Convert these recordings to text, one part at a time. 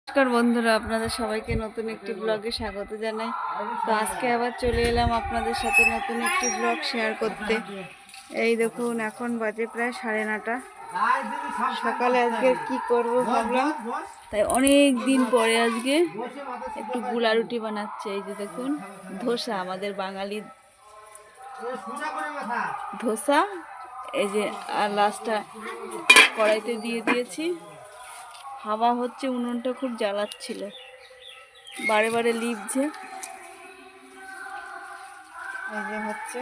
নমস্কার বন্ধুরা, আপনাদের সবাইকে নতুন একটি ব্লগে স্বাগত জানাই। তো আজকে আবার চলে এলাম আপনাদের সাথে নতুন একটি ব্লগ শেয়ার করতে। এই দেখুন, এখন বাজে প্রায় 9:30। সকালে আজকে কি করব ভাবলাম, তাই অনেক দিন পরে আজকে একটু গুলা রুটি বানাচ্ছে। এই যে দেখুন, ধোসা, আমাদের বাঙালি ধোসা। এই যে আর লাস্টটা কড়াইতে দিয়ে দিয়েছি। হাওয়া হচ্ছে, উনুনটা খুব জ্বালাচ্ছিল, বারে বারে লিপছে। এই যে হচ্ছে,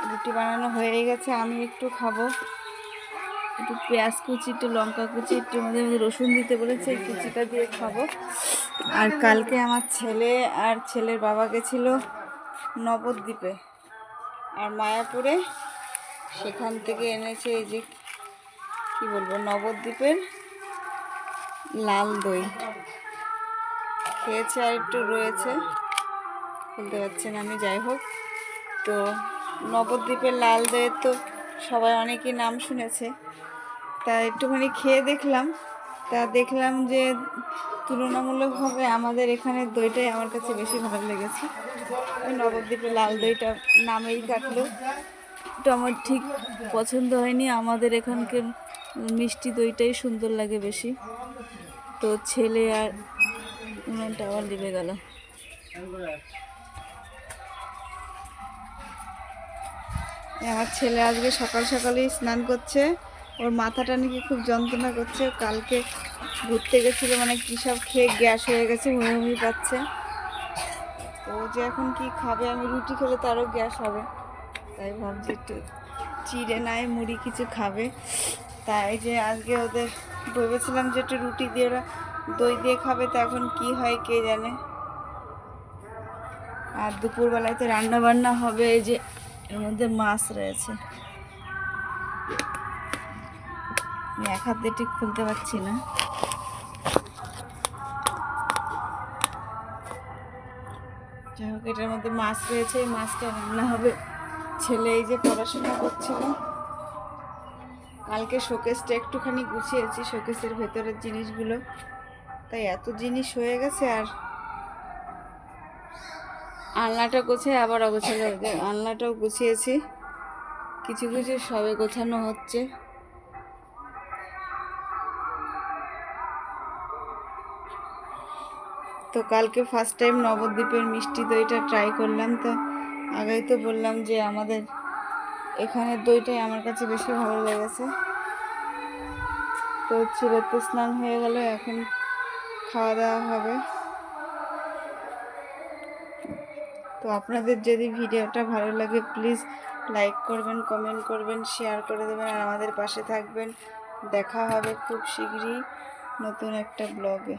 রুটি বানানো হয়ে গেছে। আমি একটু খাবো, একটু পেঁয়াজ কুচি, একটু লঙ্কা কুচি, একটু মধ্যে রসুন দিতে বলেছে, এই কুচিটা দিয়ে খাবো। আর কালকে আমার ছেলে আর ছেলের বাবা গেছিল নবদ্বীপে আর মায়াপুরে, সেখান থেকে এনেছে এই যে কি বলবো, নবদ্বীপের লাল দই খেয়েছে, আর একটু রয়েছে, বলতে পারছেন আমি। যাই হোক, তো নবদ্বীপের লাল দইয়ের তো সবাই অনেকেই নাম শুনেছে, তা একটুখানি খেয়ে দেখলাম। তা দেখলাম যে তুলনামূলকভাবে আমাদের এখানের দইটাই আমার কাছে বেশি ভালো লেগেছে। ওই নবদ্বীপের লাল দইটা নামেই কাটলো, তো আমার ঠিক পছন্দ হয়নি। আমাদের এখানকার মিষ্টি দইটাই সুন্দর লাগে বেশি। তো ছেলে আর উনুনটা আবার লিবে গেল। আমার ছেলে আজকে সকাল সকালেই স্নান করছে। ওর মাথাটা নাকি খুব যন্ত্রণা করছে, কালকে ঘুরতে গেছিলো, মানে কী সব খেয়ে গ্যাস হয়ে গেছে, বমি পাচ্ছে। তো ও যে এখন কি খাবে, আমি রুটি খেলে তারও গ্যাস হবে, তাই ভাবছি একটু চিড়ে নাই মুড়ি কিছু খাবে। তাই যে আজকে ওদের ভেবেছিলাম যে একটু রুটি দিয়ে ওরা দই দিয়ে খাবে, তা এখন কি হয় কে জানে। আর দুপুরবেলায় তো রান্না বান্না হবে। এই যে এর মধ্যে মাছ রয়েছে, এক হাতে ঠিক খুলতে পারছি না। যাই হোক, এটার মধ্যে মাছ রয়েছে, এই মাছটা রান্না হবে। ছেলে এই যে পড়াশোনা করছিল, কালকে শোকেসটা একটুখানি গুছিয়েছি, শোকেসের ভেতরের জিনিসগুলো, তাই এত জিনিস হয়ে গেছে। আর আলনাটা গোছায় আবার অগোছালো, আলনাটাও গুছিয়েছি, কিছু কিছু সবে গোছানো হচ্ছে। তো কালকে ফার্স্ট টাইম নবদ্বীপের মিষ্টি দইটা ট্রাই করলাম। তো আগেই তো বললাম যে আমাদের এখানের দইটাই আমার কাছে বেশি ভালো লেগেছে। তো ছেলের তো স্নান হয়ে গেল, এখন খাওয়া দাওয়া হবে। তো আপনাদের যদি ভিডিওটা ভালো লাগে প্লিজ লাইক করবেন, কমেন্ট করবেন, শেয়ার করে দেবেন, আর আমাদের পাশে থাকবেন। দেখা হবে খুব শীঘ্রই নতুন একটা ব্লগে।